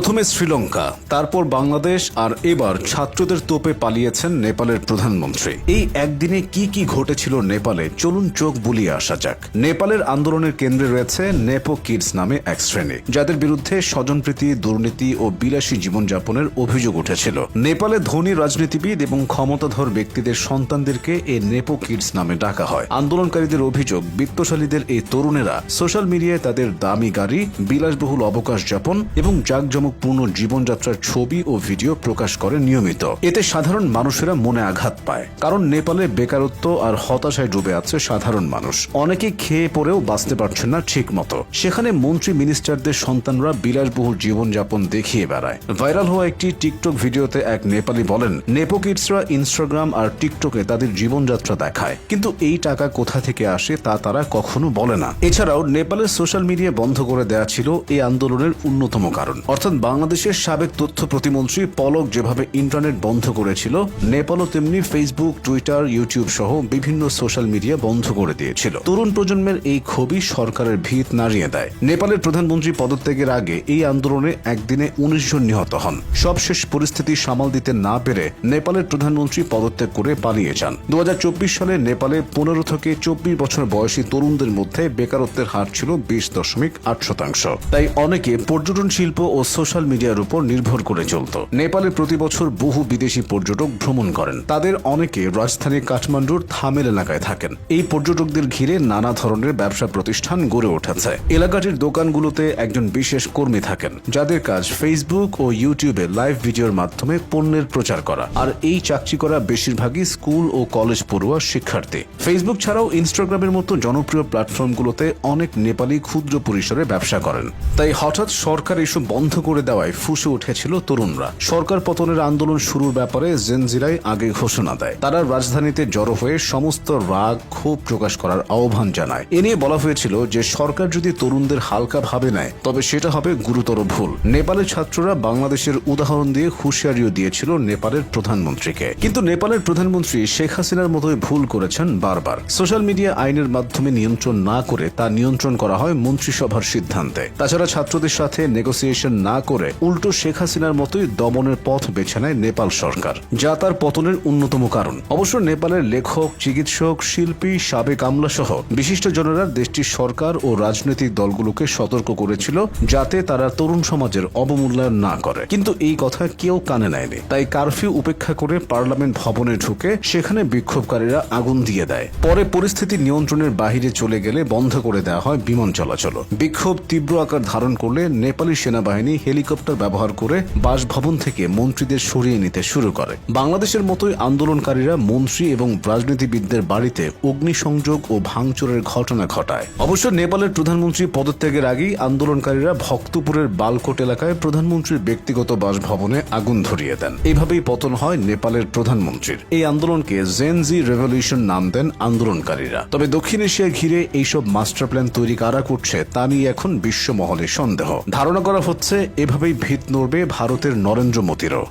প্রথমে শ্রীলঙ্কা, তারপর বাংলাদেশ, আর এবার ছাত্রদের তোপে পালিয়েছেন নেপালের প্রধানমন্ত্রী। এই একদিনে কি কি ঘটেছিল নেপালে, চলুন চোখ বুলিয়ে আসা যাক। নেপালের আন্দোলনের কেন্দ্রে রয়েছে নেপো কিডস নামে এক শ্রেণী, যাদের বিরুদ্ধে স্বজনপ্রীতি, দুর্নীতি ও বিলাসী জীবনযাপনের অভিযোগ উঠেছিল। নেপালে ধনী রাজনীতিবিদ এবং ক্ষমতাধর ব্যক্তিদের সন্তানদেরকে এই নেপো কিডস নামে ডাকা হয়। আন্দোলনকারীদের অভিযোগ, বিত্তশালীদের এই তরুণেরা সোশ্যাল মিডিয়ায় তাদের দামি গাড়ি, বিলাসবহুল অবকাশ যাপন এবং জাঁকজমকপূর্ণ জীবনযাত্রার ছবি ও ভিডিও প্রকাশ করে নিয়মিত। এতে সাধারণ মানুষেরা মনে আঘাত পায়, কারণ নেপালে বেকারত্ব আর হতাশায় ডুবে আছে সাধারণ মানুষ। অনেকে খেয়ে পরেও বাঁচতে পারছেন না ঠিক মতো। সেখানে মন্ত্রী মিনিস্টারদের সন্তানরা বিলাসবহুল জীবনযাপন দেখিয়ে বেড়ায়। ভাইরাল হওয়া একটি টিকটক ভিডিওতে এক নেপালি বলেন, নেপো কিডসরা ইনস্টাগ্রাম আর টিকটকে তাদের জীবনযাত্রা দেখায়, কিন্তু এই টাকা কোথা থেকে আসে তা তারা কখনো বলে না। এছাড়াও নেপালের সোশ্যাল মিডিয়া বন্ধ করে দেওয়া ছিল এই আন্দোলনের অন্যতম কারণ। অর্থাৎ বাংলাদেশের সাবেক তথ্য প্রতিমন্ত্রী পলক যেভাবে ইন্টারনেট বন্ধ করেছিল, নেপালও তেমনি ফেসবুক, টুইটার, ইউটিউব সহ বিভিন্ন সোশ্যাল মিডিয়া বন্ধ করে দিয়েছিল। তরুণ প্রজন্মের এই ক্ষোভই সরকারের ভিত নাড়িয়ে দেয়। নেপালের প্রধানমন্ত্রী পদত্যাগের আগে এই আন্দোলনে একদিনে 19 জন নিহত হন। সবশেষ পরিস্থিতি সামাল দিতে না পেরে নেপালের প্রধানমন্ত্রী পদত্যাগ করে পালিয়ে যান। 2024 সালে নেপালে 15 থেকে 24 বছর বয়সী তরুণদের মধ্যে বেকারত্বের হার ছিল 20.8%। তাই অনেকে পর্যটন শিল্প ও সোশ্যাল মিডিয়ার উপর নির্ভর করে চলত। নেপালে প্রতি বছর বহু বিদেশি পর্যটক ভ্রমণ করেন। তাদের অনেকে রাজধানী কাঠমান্ডুর থামেল এলাকায় থাকেন। এই পর্যটকদের ঘিরে নানা ধরনের ব্যবসা প্রতিষ্ঠান গড়ে উঠেছে। এলাকাটির দোকানগুলোতে একজন বিশেষ কর্মী থাকেন, যাদের কাজ ফেসবুক ও ইউটিউবে লাইভ ভিডিওর মাধ্যমে পণ্যের প্রচার করা। আর এই চাকরি করা বেশিরভাগই স্কুল ও কলেজ পড়ুয়া শিক্ষার্থী। ফেসবুক ছাড়াও ইনস্টাগ্রামের মতো জনপ্রিয় প্ল্যাটফর্মগুলোতে অনেক নেপালি ক্ষুদ্র পরিসরে ব্যবসা করেন। তাই হঠাৎ সরকার এসব বন্ধ করে দেওয়ায় ফুঁসে উঠেছিল তরুণরা। সরকার পতনের আন্দোলন শুরুর ব্যাপারে জেনজিরাই আগে ঘোষণা দেয়। তারা রাজধানীতে জড়ো হয়ে সমস্ত রাগ, ক্ষোভ প্রকাশ করার আহ্বান জানায়। এ নিয়ে বলা হয়েছিল যে সরকার যদি তরুণদের হালকা ভাবে নেয়, তবে সেটা হবে গুরুতর ভুল। নেপালের ছাত্ররা বাংলাদেশের উদাহরণ দিয়ে হুঁশিয়ারিও দিয়েছিল নেপালের প্রধানমন্ত্রীকে। কিন্তু নেপালের প্রধানমন্ত্রী শেখ হাসিনার মতোই ভুল করেছেন বারবার। সোশ্যাল মিডিয়া আইনের মাধ্যমে নিয়ন্ত্রণ না করে তা নিয়ন্ত্রণ করা হয় মন্ত্রিসভার সিদ্ধান্তে। তাছাড়া ছাত্রদের সাথে নেগোসিয়েশন না করে উল্টো শেখ হাসিনার মতোই দমনের পথ বেছে নেয় নেপাল সরকার, যা তার পতনের অন্যতম কারণ। অবশ্য নেপালের লেখক, চিকিৎসক, শিল্পী, সাবেক আমলা সহ বিশিষ্ট জনেরা দেশটির সরকার ও রাজনৈতিক দলগুলোকে সতর্ক করেছিল, যাতে তারা তরুণ সমাজের অবমূল্যায়ন না করে। কিন্তু এই কথা কেউ কানে নেয়নি। তাই কারফিউ উপেক্ষা করে পার্লামেন্ট ভবনে ঢুকে সেখানে বিক্ষোভকারীরা আগুন দিয়ে দেয়। পরে পরিস্থিতি নিয়ন্ত্রণের বাহিরে চলে গেলে বন্ধ করে দেওয়া হয় বিমান চলাচল। বিক্ষোভ তীব্র আকার ধারণ করলে নেপালি সেনাবাহিনী হেলিকপ্টার ব্যবহার করে বাসভবন থেকে মন্ত্রীদের সরিয়ে নিতে শুরু করে। বাংলাদেশের মতোই আন্দোলনকারীরা মন্ত্রী এবং রাজনীতিবিদদের বাড়িতে অগ্নিসংযোগ ও ভাঙচুরের ঘটনা ঘটায়। অবশ্য নেপালের প্রধানমন্ত্রী পদত্যাগের আগেই আন্দোলনকারীরা ভক্তপুরের বালকোট এলাকায় প্রধানমন্ত্রীর ব্যক্তিগত বাসভবনে আগুন ধরিয়ে দেন। এভাবেই পতন হয় নেপালের প্রধানমন্ত্রীর। এই আন্দোলনকে জেনজি রেভলিউশন নাম দেন আন্দোলনকারীরা। তবে দক্ষিণ এশিয়া ঘিরে এইসব মাস্টার প্ল্যান তৈরি কারা করছে তা নিয়ে এখন বিশ্বমহলে সন্দেহ। ধারণা করা হচ্ছে এভাবেই ভিত নড়বে ভারতের নরেন্দ্র মোদীরও।